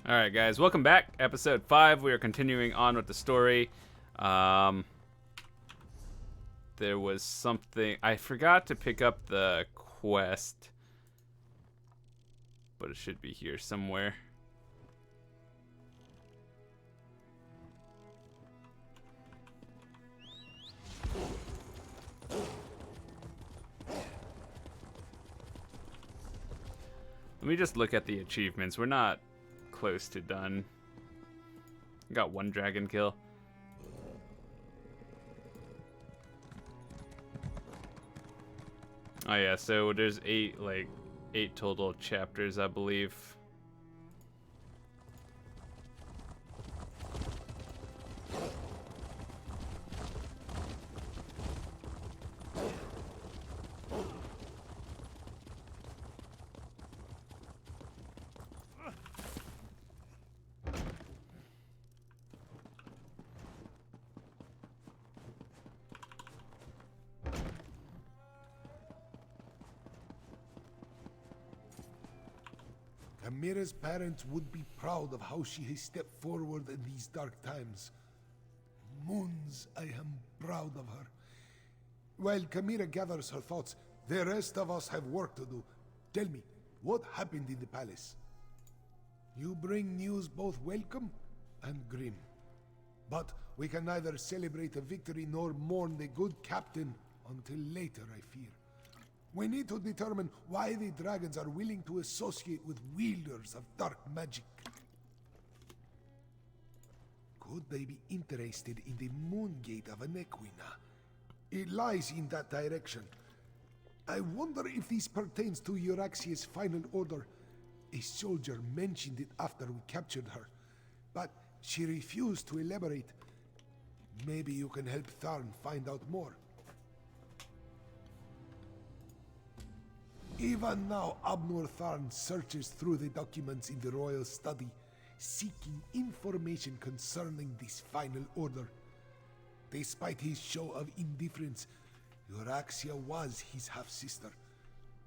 Alright, guys, welcome back. Episode 5. We are continuing on with the story. There was something. I forgot to pick up the quest, but it should be here somewhere. Let me just look at the achievements. We're not close to done. Got one dragon kill. Oh yeah, so there's eight total chapters, I believe. Amira's parents would be proud of how she has stepped forward in these dark times. Moons, I am proud of her. While Kamira gathers her thoughts, the rest of us have work to do. Tell me, what happened in the palace? You bring news both welcome and grim. But we can neither celebrate a victory nor mourn the good captain until later, I fear. We need to determine why the dragons are willing to associate with wielders of dark magic. Could they be interested in the moon gate of Anequina? It lies in that direction. I wonder if this pertains to Euraxia's final order. A soldier mentioned it after we captured her, but she refused to elaborate. Maybe you can help Tharn find out more. Even now, Abnor Tharn searches through the documents in the royal study, seeking information concerning this final order. Despite his show of indifference, Euraxia was his half-sister.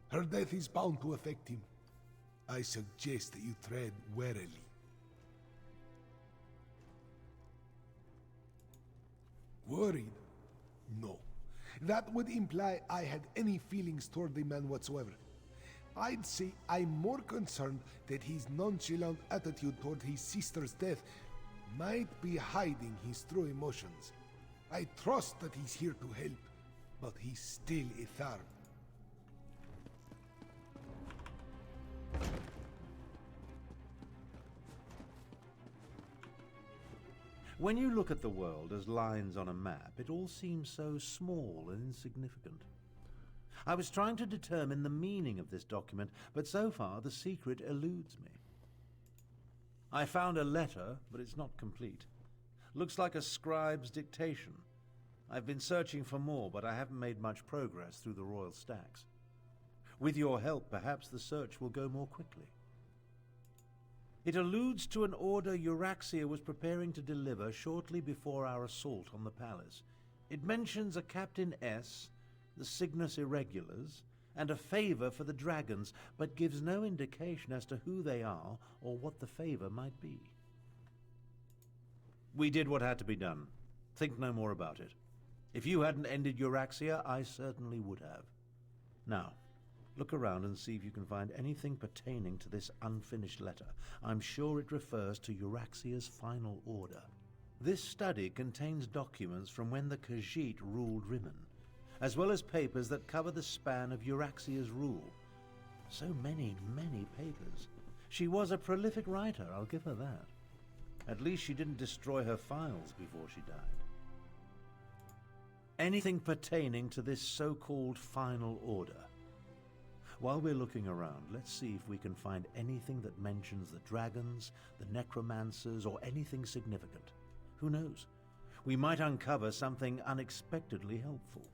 Her death is bound to affect him. I suggest that you tread warily. Worried? No. That would imply I had any feelings toward the man whatsoever. I'd say I'm more concerned that his nonchalant attitude toward his sister's death might be hiding his true emotions. I trust that he's here to help, but he's still a Tharn. When you look at the world as lines on a map, it all seems so small and insignificant. I was trying to determine the meaning of this document, but so far the secret eludes me. I found a letter, but it's not complete. Looks like a scribe's dictation. I've been searching for more, but I haven't made much progress through the royal stacks. With your help, perhaps the search will go more quickly. It alludes to an order Euraxia was preparing to deliver shortly before our assault on the palace. It mentions a Captain S, the Cygnus Irregulars, and a favor for the dragons, but gives no indication as to who they are or what the favor might be. We did what had to be done. Think no more about it. If you hadn't ended Euraxia, I certainly would have. Now, look around and see if you can find anything pertaining to this unfinished letter. I'm sure it refers to Euraxia's final order. This study contains documents from when the Khajiit ruled Rimmon, as well as papers that cover the span of Euraxia's rule. So many, many papers. She was a prolific writer, I'll give her that. At least she didn't destroy her files before she died. Anything pertaining to this so-called final order. While we're looking around, let's see if we can find anything that mentions the dragons, the necromancers, or anything significant. Who knows? We might uncover something unexpectedly helpful.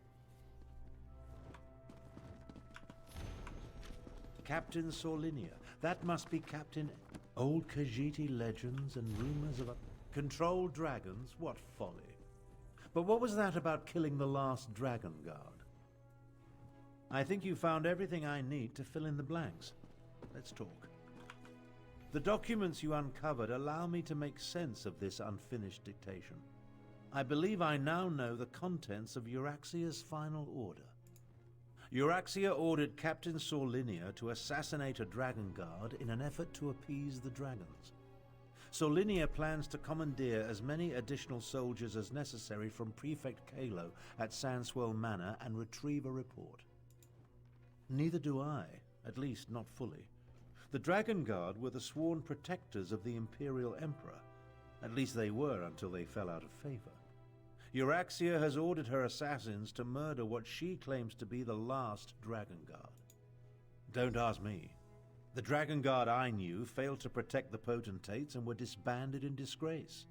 Captain Sorlinia. That must be Captain... Old Khajiit legends and rumors of a... Controlled dragons? What folly. But what was that about killing the last dragon guard? I think you found everything I need to fill in the blanks. Let's talk. The documents you uncovered allow me to make sense of this unfinished dictation. I believe I now know the contents of Euraxia's final order. Euraxia ordered Captain Sorlinia to assassinate a dragon guard in an effort to appease the dragons. Sorlinia plans to commandeer as many additional soldiers as necessary from Prefect Kalo at Sandswell Manor and retrieve a report. Neither do I, at least not fully. The Dragon Guard were the sworn protectors of the Imperial Emperor. At least they were until they fell out of favor. Euraxia has ordered her assassins to murder what she claims to be the last Dragon Guard. Don't ask me. The Dragon Guard I knew failed to protect the potentates and were disbanded in disgrace.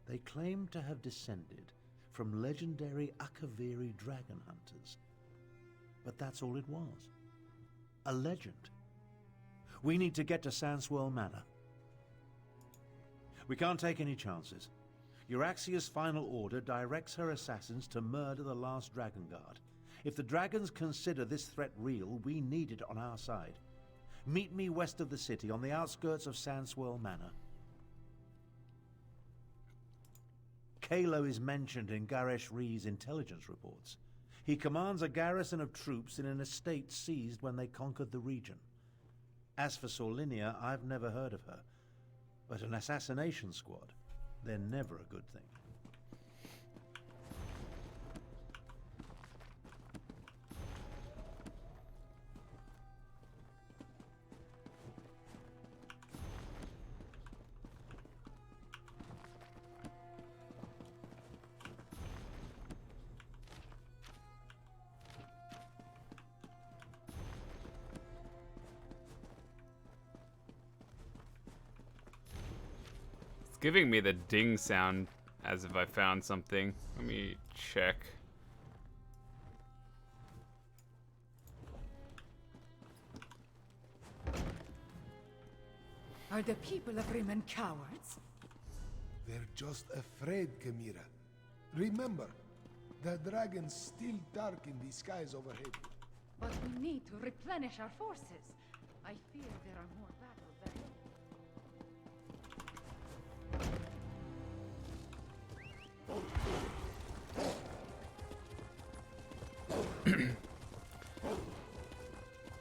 They claimed to have descended from legendary Akaviri dragon hunters. But that's all it was. A legend. We need to get to Sandswell Manor. We can't take any chances. Euraxia's final order directs her assassins to murder the last Dragon Guard. If the dragons consider this threat real, we need it on our side. Meet me west of the city, on the outskirts of Sandswell Manor. Kalo is mentioned in Garesh Ree's intelligence reports. He commands a garrison of troops in an estate seized when they conquered the region. As for Sorlinia, I've never heard of her. But an assassination squad, they're never a good thing. Giving me the ding sound as if I found something. Let me check. Are the people of Rimmon cowards? They're just afraid, Chimera. Remember, the dragon's still dark in the skies overhead. But we need to replenish our forces. I fear there are more battles ahead.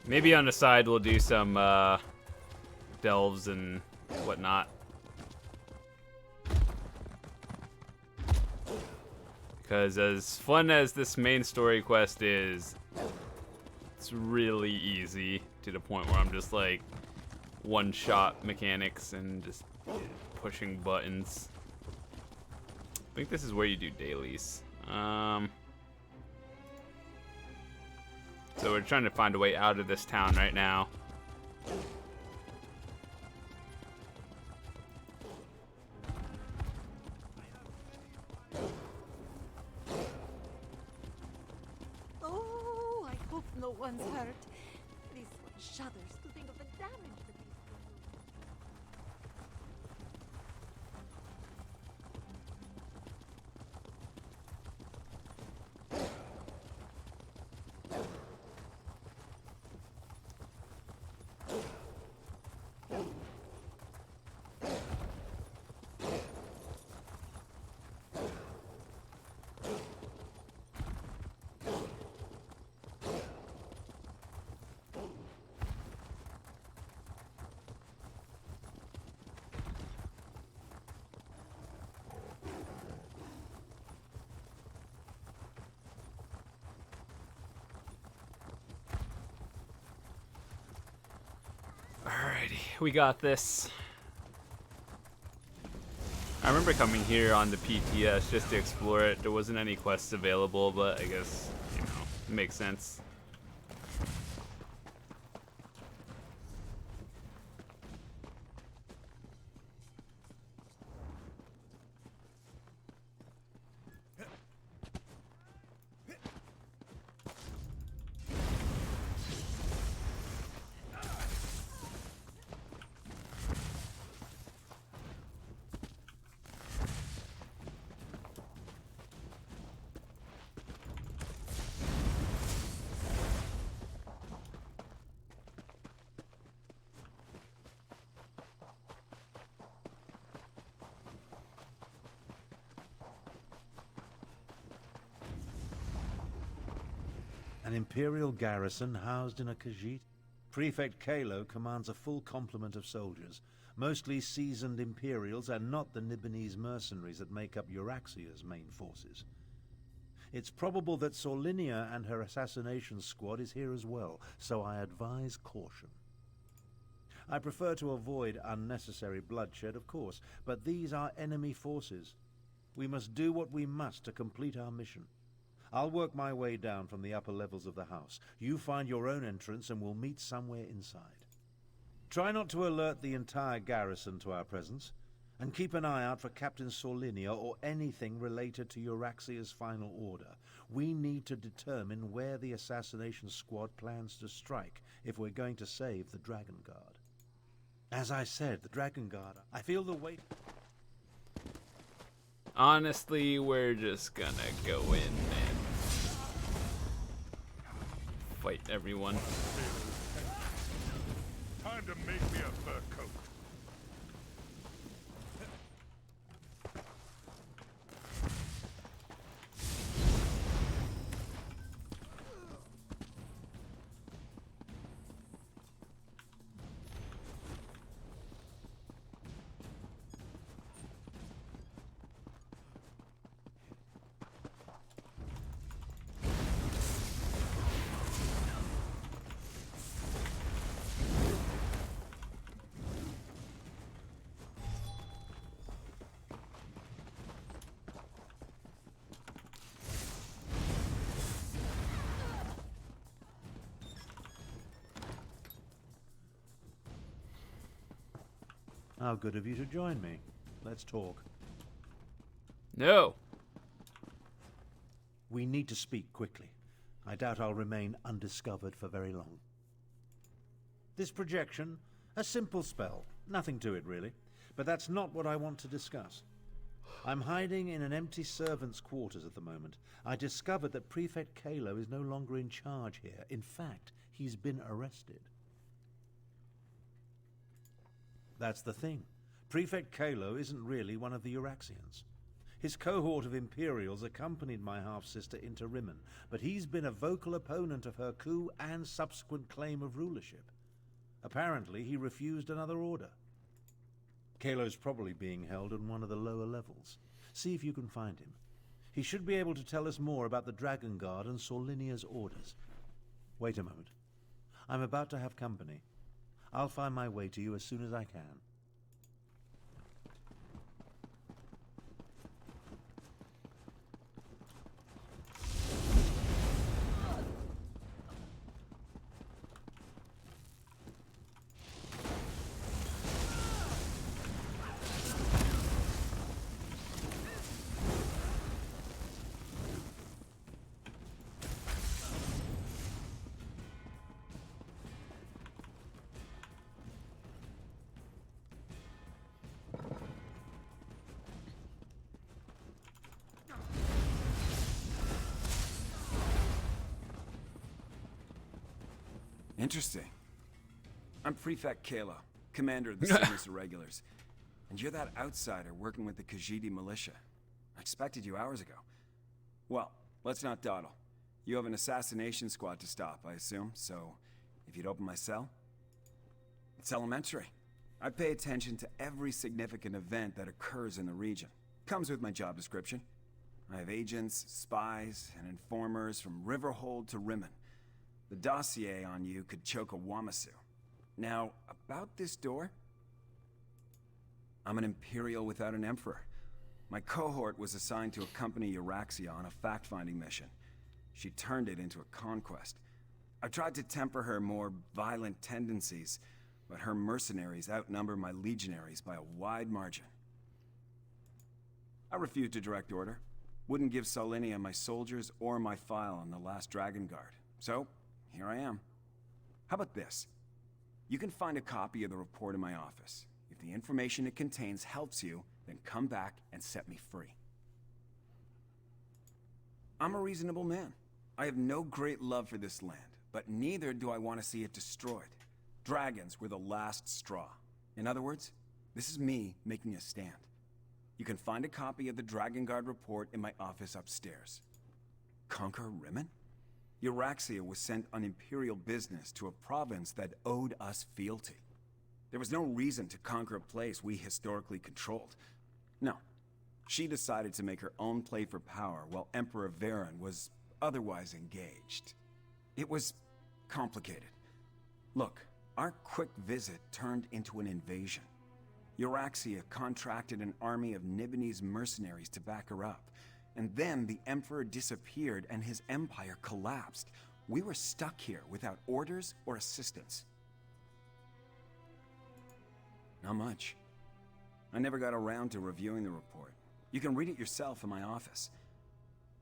Maybe on the side we'll do some delves and whatnot. Because as fun as this main story quest is, it's really easy to the point where I'm just like one-shot mechanics and just pushing buttons. I think this is where you do dailies. So we're trying to find a way out of this town right now. Oh, I hope no one's hurt. This one shudders to think of the damage the beast can do. Alrighty, we got this. I remember coming here on the PTS just to explore it. There wasn't any quests available, but I guess, you know, it makes sense. An Imperial garrison housed in a Khajiit? Prefect Kalo commands a full complement of soldiers, mostly seasoned Imperials and not the Nibonese mercenaries that make up Euraxia's main forces. It's probable that Sorlinia and her assassination squad is here as well, so I advise caution. I prefer to avoid unnecessary bloodshed, of course, but these are enemy forces. We must do what we must to complete our mission. I'll work my way down from the upper levels of the house. You find your own entrance and we'll meet somewhere inside. Try not to alert the entire garrison to our presence, and keep an eye out for Captain Sorlinia or anything related to Euraxia's final order. We need to determine where the assassination squad plans to strike if we're going to save the Dragon Guard. As I said, the Dragon Guard, I feel the weight... Honestly, we're just gonna go in and fight everyone. Time to make me a fur coat. How good of you to join me. Let's talk. No. We need to speak quickly. I doubt I'll remain undiscovered for very long. This projection, a simple spell. Nothing to it, really. But that's not what I want to discuss. I'm hiding in an empty servant's quarters at the moment. I discovered that Prefect Kalo is no longer in charge here. In fact, he's been arrested. That's the thing. Prefect Kalo isn't really one of the Euraxians. His cohort of Imperials accompanied my half-sister into Rimmon, but he's been a vocal opponent of her coup and subsequent claim of rulership. Apparently, he refused another order. Kalo's probably being held on one of the lower levels. See if you can find him. He should be able to tell us more about the Dragon Guard and Sorlinia's orders. Wait a moment. I'm about to have company. I'll find my way to you as soon as I can. Interesting. I'm Prefect Kalo, commander of the City's Irregulars. And you're that outsider working with the Khajiit militia. I expected you hours ago. Well, let's not dawdle. You have an assassination squad to stop, I assume, so if you'd open my cell? It's elementary. I pay attention to every significant event that occurs in the region. Comes with my job description. I have agents, spies, and informers from Riverhold to Rimmon. The dossier on you could choke a Wamasu. Now, about this door? I'm an Imperial without an Emperor. My cohort was assigned to accompany Euraxia on a fact-finding mission. She turned it into a conquest. I tried to temper her more violent tendencies, but her mercenaries outnumber my legionaries by a wide margin. I refused to direct order. Wouldn't give Solinia my soldiers or my file on the last Dragon Guard. So, here I am. How about this? You can find a copy of the report in my office. If the information it contains helps you, then come back and set me free. I'm a reasonable man. I have no great love for this land, but neither do I want to see it destroyed. Dragons were the last straw. In other words, this is me making a stand. You can find a copy of the Dragon Guard report in my office upstairs. Conquer Rimmon? Euraxia was sent on Imperial business to a province that owed us fealty. There was no reason to conquer a place we historically controlled. No. She decided to make her own play for power while Emperor Varen was otherwise engaged. It was complicated. Look, our quick visit turned into an invasion. Euraxia contracted an army of Nibonese mercenaries to back her up, and then the Emperor disappeared and his empire collapsed. We were stuck here without orders or assistance. Not much. I never got around to reviewing the report. You can read it yourself in my office.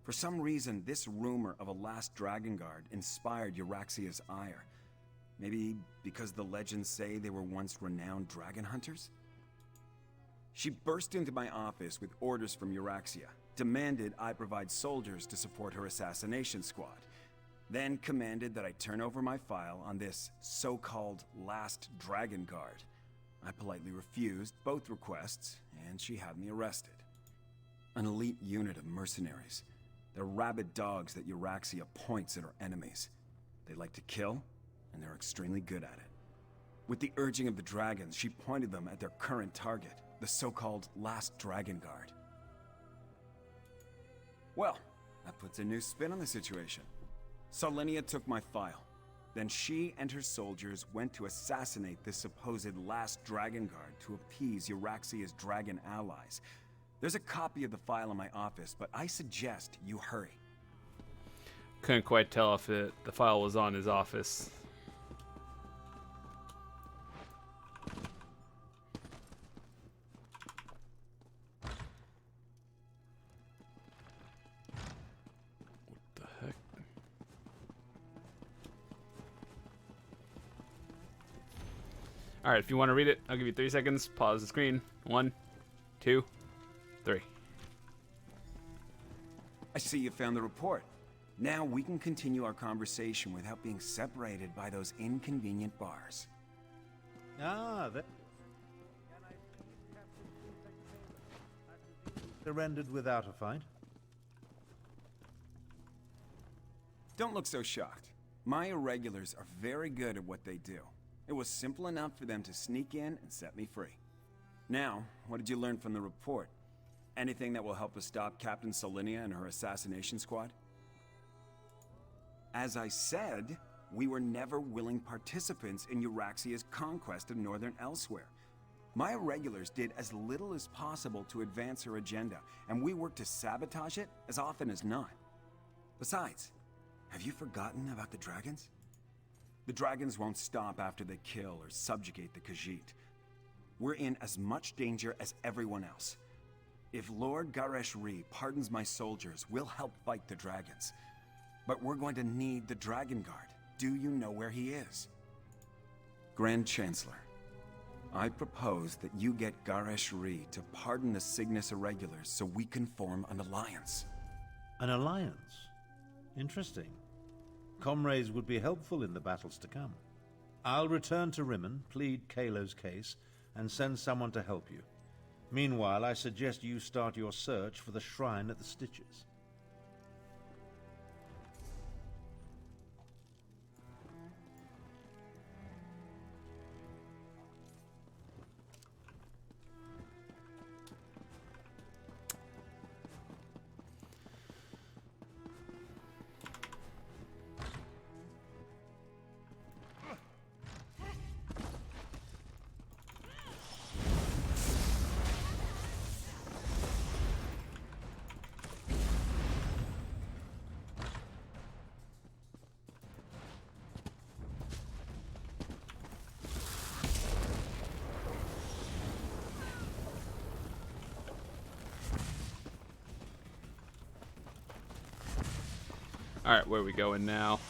For some reason, this rumor of a last Dragon Guard inspired Euraxia's ire. Maybe because the legends say they were once renowned dragon hunters? She burst into my office with orders from Euraxia, demanded I provide soldiers to support her assassination squad, then commanded that I turn over my file on this so-called last Dragon Guard. I politely refused both requests, and she had me arrested. An elite unit of mercenaries. They're rabid dogs that Euraxia points at her enemies. They like to kill, and they're extremely good at it. With the urging of the dragons, she pointed them at their current target, the so-called last Dragon Guard. Well, that puts a new spin on the situation. Solinia took my file. Then she and her soldiers went to assassinate this supposed last Dragon Guard to appease Euraxia's dragon allies. There's a copy of the file in my office, but I suggest you hurry. Couldn't quite tell if the file was on his office. What the heck? Alright, if you want to read it, I'll give you 3 seconds. Pause the screen. 1, 2, 3. I see you found the report. Now we can continue our conversation without being separated by those inconvenient bars. Ah, that... Surrendered without a fight? Don't look so shocked. My irregulars are very good at what they do. It was simple enough for them to sneak in and set me free. Now, what did you learn from the report? Anything that will help us stop Captain Solinia and her assassination squad? As I said, we were never willing participants in Euraxia's conquest of northern Elsweyr. My irregulars did as little as possible to advance her agenda, and we worked to sabotage it as often as not. Besides, have you forgotten about the dragons? The dragons won't stop after they kill or subjugate the Khajiit. We're in as much danger as everyone else. If Lord Garesh-Ri pardons my soldiers, we'll help fight the dragons. But we're going to need the Dragon Guard. Do you know where he is? Grand Chancellor, I propose that you get Garesh-Ri to pardon the Cygnus Irregulars so we can form an alliance. An alliance? Interesting. Comrades would be helpful in the battles to come. I'll return to Rimmen, plead Kalo's case, and send someone to help you. Meanwhile, I suggest you start your search for the shrine at the Stitches. Alright, where are we going now?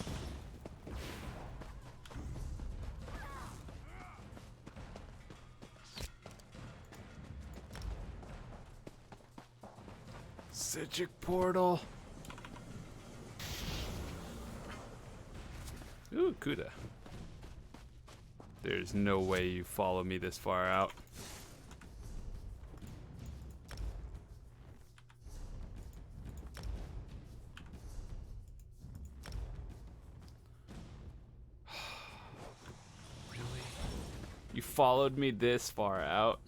Psijic portal. Ooh, Kuda. There's no way you follow me this far out. followed me this far out.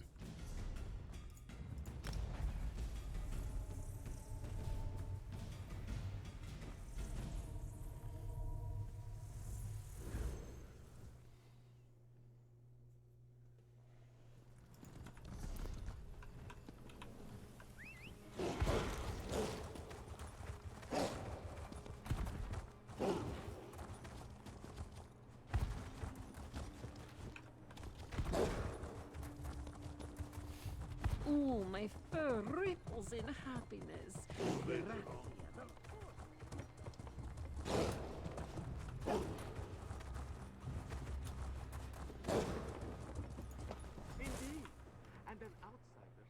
Ooh, my fur ripples in happiness.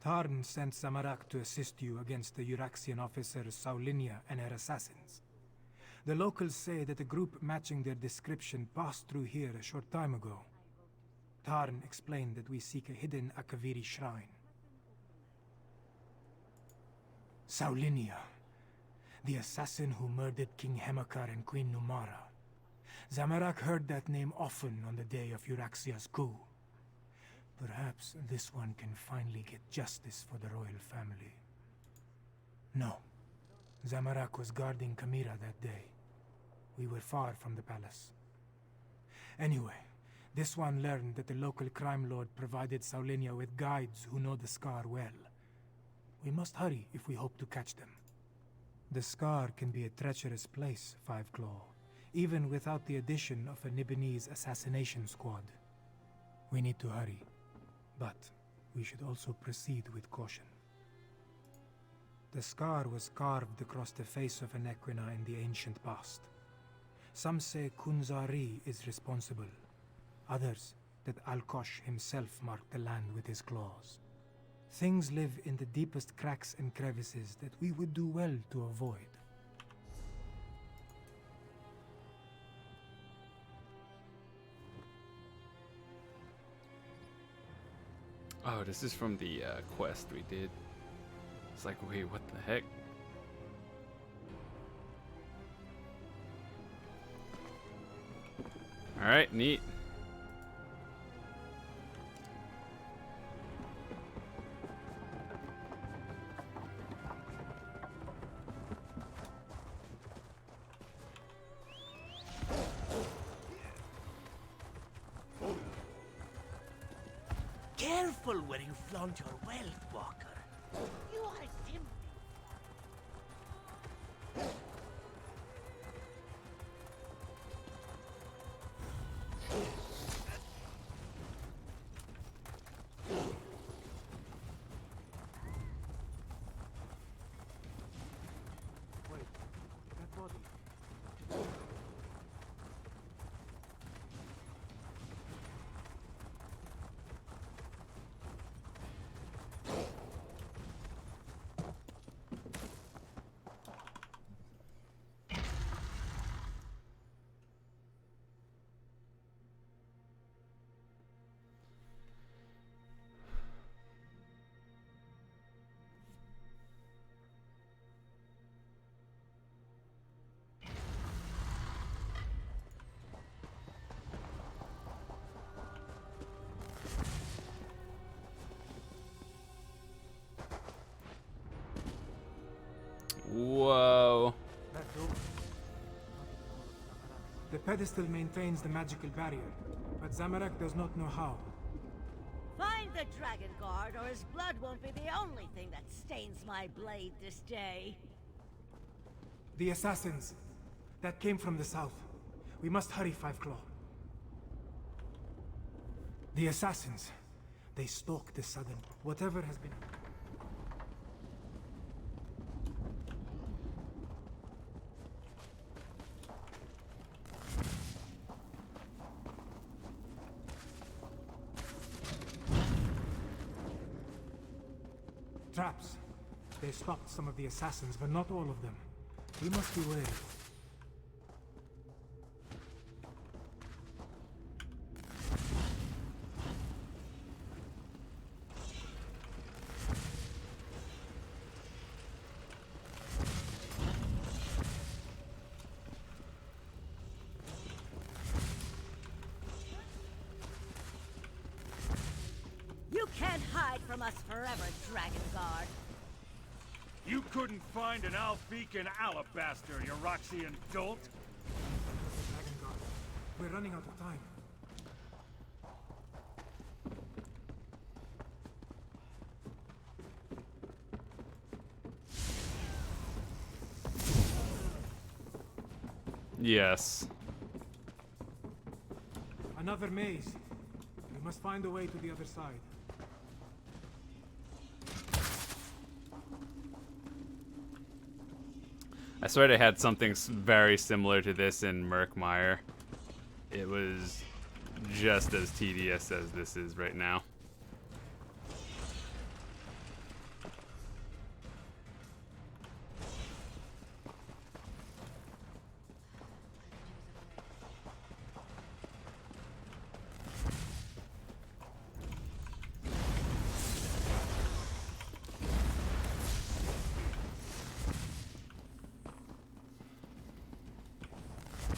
Tarn sent Samarak to assist you against the Euraxian officers Saulinia and her assassins. The locals say that a group matching their description passed through here a short time ago. Tarn explained that we seek a hidden Akaviri shrine. Saulinia, the assassin who murdered King Hemakar and Queen Numara. Zamarak heard that name often on the day of Euraxia's coup. Perhaps this one can finally get justice for the royal family. No. Zamarak was guarding Kamira that day. We were far from the palace. Anyway, this one learned that the local crime lord provided Saulinia with guides who know the Scar well. We must hurry if we hope to catch them. The Scar can be a treacherous place, Five Claw, even without the addition of a Nibonese assassination squad. We need to hurry, but we should also proceed with caution. The Scar was carved across the face of an Equina in the ancient past. Some say Kunzari is responsible. Others, that Alkosh himself marked the land with his claws. Things live in the deepest cracks and crevices that we would do well to avoid. Oh, this is from the quest we did. It's like, wait, what the heck? Alright, neat. Careful where you flaunt your wealth, Walker. You are simply... Wait, that body. Whoa. That door. The pedestal maintains the magical barrier, but Zamarak does not know how. Find the Dragon Guard, or his blood won't be the only thing that stains my blade this day. The assassins. That came from the south. We must hurry, Five Claw. The assassins. They stalk the southern. Whatever has been... Traps. They stopped some of the assassins, but not all of them. We must be wary. can't hide from us forever, Dragon Guard. You couldn't find an Alfican alabaster, you Roxian dolt? Dragon Guard. We're running out of time. Yes. Another maze. We must find a way to the other side. I swear they had something very similar to this in Murkmire. It was just as tedious as this is right now.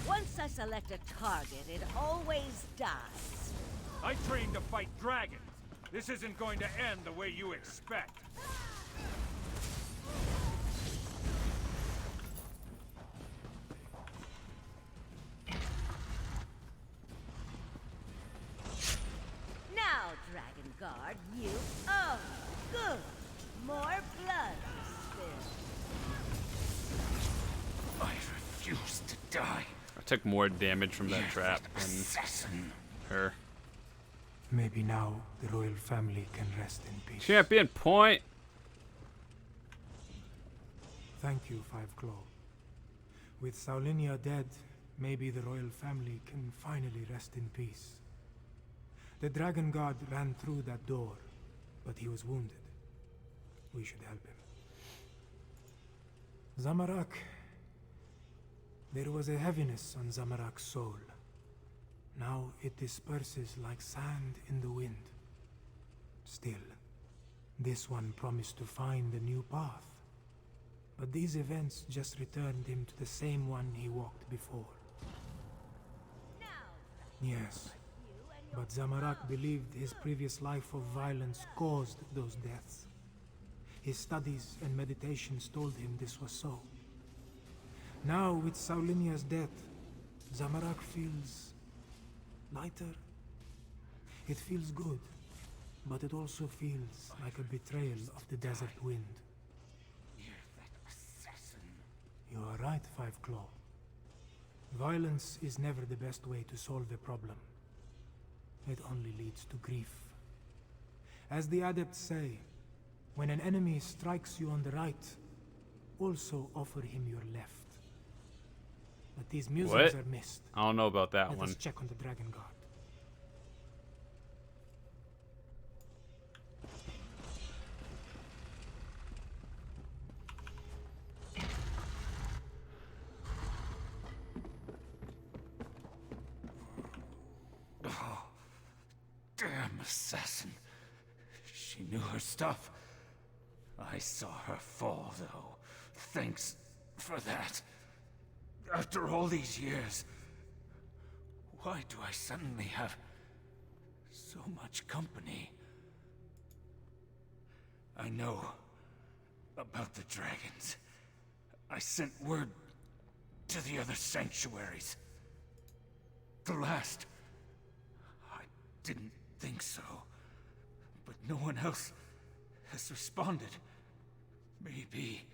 Once I select a target, it always dies. I trained to fight dragons. This isn't going to end the way you expect. Now, Dragon Guard, you... Oh, good. More blood to spill. I refuse to die. I took more damage from that trap than Assassin. her. Maybe now the royal family can rest in peace. Champion point! Thank you, Five Claw. With Saulinia dead, maybe the royal family can finally rest in peace. The Dragon God ran through that door, but he was wounded. We should help him. Zamorak. There was a heaviness on Zamorak's soul. Now it disperses like sand in the wind. Still, this one promised to find a new path. But these events just returned him to the same one he walked before. Yes, but Zamorak believed his previous life of violence caused those deaths. His studies and meditations told him this was so. Now, with Saulinia's death, Zamorak feels lighter. It feels good, but it also feels like a betrayal of the desert wind. You are right, Five Claw. Violence is never the best way to solve a problem. It only leads to grief. As the adepts say, when an enemy strikes you on the right, also offer him your left. But these musings are missed. I don't know about that Let one. us check on the Dragon Guard. Damn assassin. She knew her stuff. I saw her fall, though. Thanks for that. After all these years, why do I suddenly have so much company? I know about the dragons. I sent word to the other sanctuaries. The last, I didn't think so, but no one else has responded. Maybe.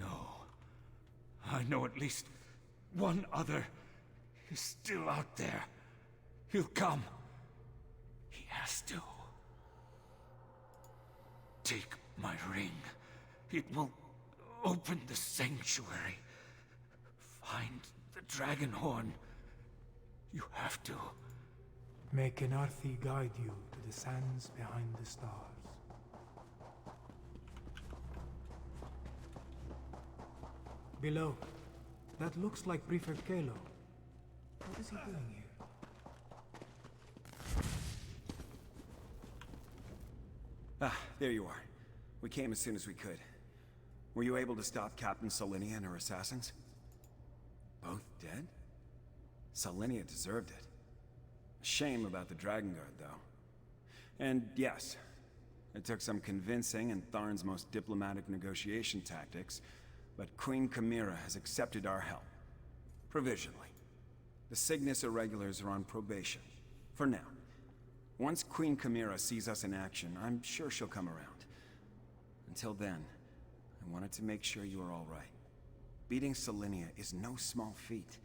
No. I know at least one other is still out there. He'll come. He has to. Take my ring. It will open the sanctuary. Find the dragon horn. You have to. May Kenarthi guide you to the sands behind the stars. Below. That looks like Prefect Kalo. What is he doing here? Ah, there you are. We came as soon as we could. Were you able to stop Captain Solinia and her assassins? Both dead? Solinia deserved it. Shame about the Dragon Guard, though. And yes, it took some convincing and Tharn's most diplomatic negotiation tactics, but Queen Chimera has accepted our help. Provisionally. The Cygnus Irregulars are on probation. For now. Once Queen Chimera sees us in action, I'm sure she'll come around. Until then, I wanted to make sure you are all right. Beating Selenia is no small feat.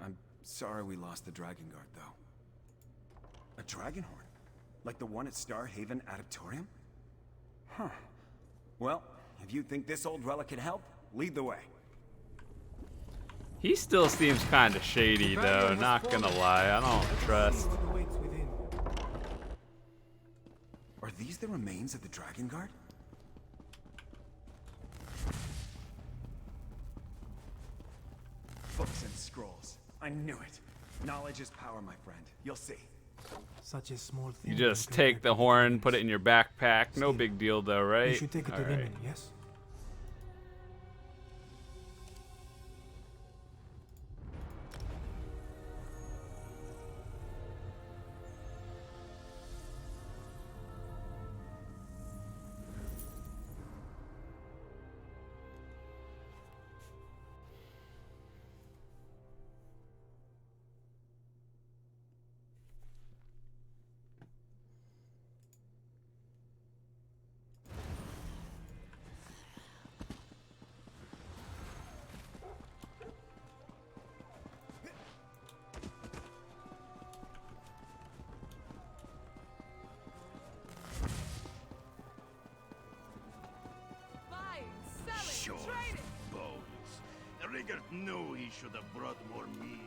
I'm sorry we lost the Dragon Guard, though. A Dragonhorn? Like the one at Star Haven Adeptorium? Huh. Well, if you think this old relic could help, lead the way. He still seems kind of shady, though, not gonna lie. I don't trust. Are these the remains of the Dragon Guard? Books and scrolls. I knew it. Knowledge is power, my friend. You'll see. Such a small thing. You just take the horn, put it in your backpack. No big deal, though, right? You should take it to Rimmen, yes? Rigert knew he should have brought more mead.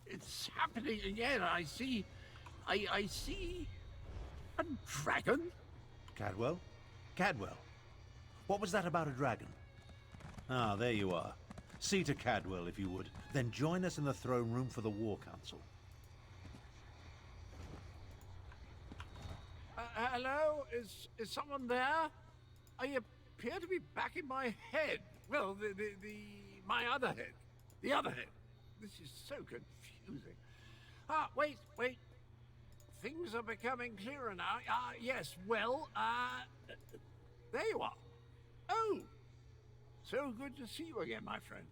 It's happening again, I see. I see a dragon? Cadwell? Cadwell? What was that about a dragon? Ah, there you are. See to Cadwell, if you would. Then join us in the throne room for the War Council. Hello? Is someone there? I appear to be back in my head. Well, my other head. The other head. This is so confusing. Ah, wait. Things are becoming clearer now. Yes, well, there you are. Oh, so good to see you again, my friend.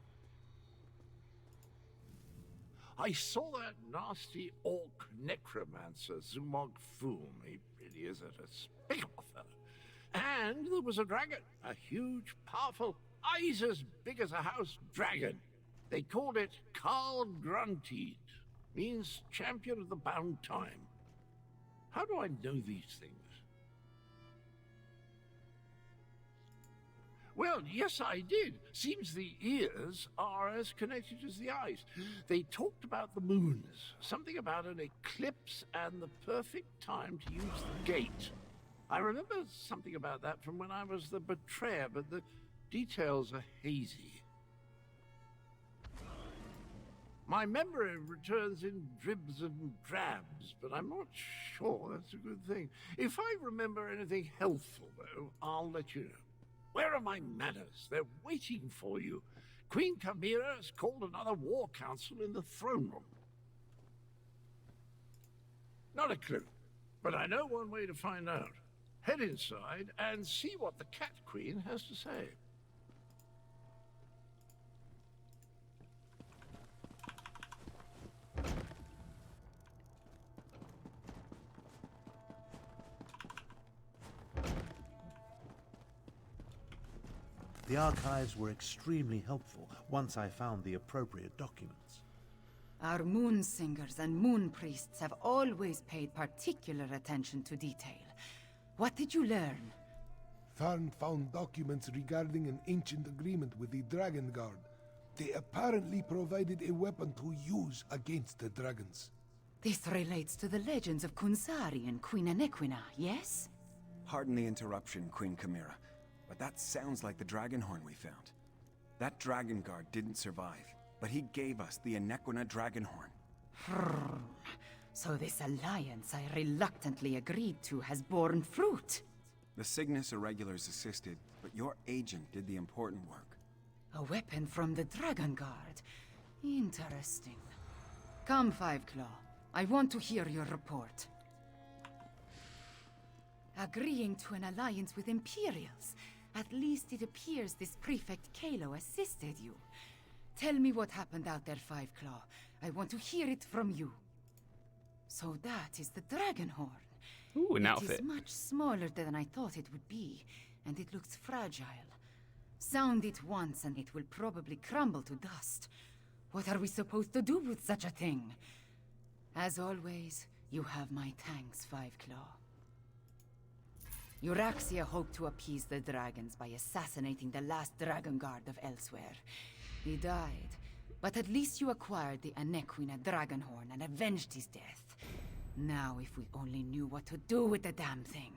I saw that nasty orc necromancer, Zumog Foom. He really is a despicable fellow. And there was a dragon, a huge, powerful, eyes as big as a house dragon. They called it Karl Grunteed, means champion of the bound time. How do I know these things? Well, yes, I did. Seems the ears are as connected as the eyes. They talked about the moons, something about an eclipse and the perfect time to use the gate. I remember something about that from when I was the betrayer, but the details are hazy. My memory returns in dribs and drabs, but I'm not sure that's a good thing. If I remember anything helpful, though, I'll let you know. Where are my manners? They're waiting for you. Queen Chimera has called another war council in the throne room. Not a clue, but I know one way to find out. Head inside and see what the Cat Queen has to say. The archives were extremely helpful once I found the appropriate documents. Our moon singers and moon priests have always paid particular attention to detail. What did you learn? Tharn found documents regarding an ancient agreement with the Dragon Guard. They apparently provided a weapon to use against the dragons. This relates to the legends of Kunsari and Queen Anequina, yes? Pardon the interruption, Queen Chimera, but that sounds like the Dragonhorn we found. That dragon guard didn't survive, but he gave us the Anequina Dragonhorn. So this alliance I reluctantly agreed to has borne fruit. The Cygnus Irregulars assisted, but your agent did the important work. A weapon from the Dragon Guard. Interesting. Come, Fiveclaw. I want to hear your report. Agreeing to an alliance with Imperials. At least it appears this Prefect Kalo assisted you. Tell me what happened out there, Fiveclaw. I want to hear it from you. So that is the Dragonhorn. Ooh, an outfit. It is much smaller than I thought it would be, and it looks fragile. Sound it once and it will probably crumble to dust. What are we supposed to do with such a thing? As always, you have my thanks, Fiveclaw. Euraxia hoped to appease the dragons by assassinating the last Dragon Guard of Elsweyr. He died, but at least you acquired the Anequina Dragonhorn and avenged his death. Now if we only knew what to do with the damn thing.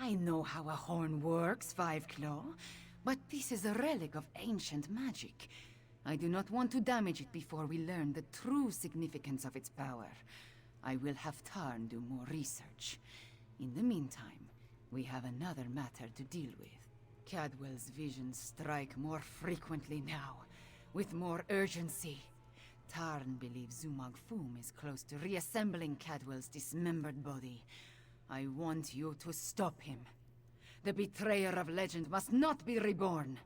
I know how a horn works, Fiveclaw, but this is a relic of ancient magic. I do not want to damage it before we learn the true significance of its power. I will have Tarn do more research. In the meantime, we have another matter to deal with. Cadwell's visions strike more frequently now, with more urgency. Tarn believes Zumog Foom is close to reassembling Cadwell's dismembered body. I want you to stop him. The betrayer of legend must not be reborn.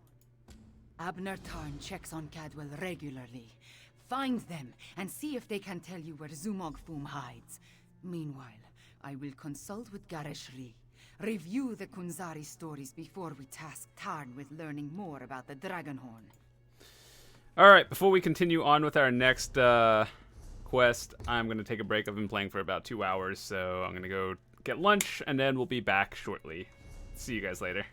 Abner Tarn checks on Cadwell regularly. Find them and see if they can tell you where Zumog Foom hides. Meanwhile, I will consult with Gareshri. Review the Kunzari stories before we task Tarn with learning more about the Dragonhorn. Alright, before we continue on with our next quest, I'm going to take a break. I've been playing for about 2 hours, so I'm going to go get lunch, and then we'll be back shortly. See you guys later.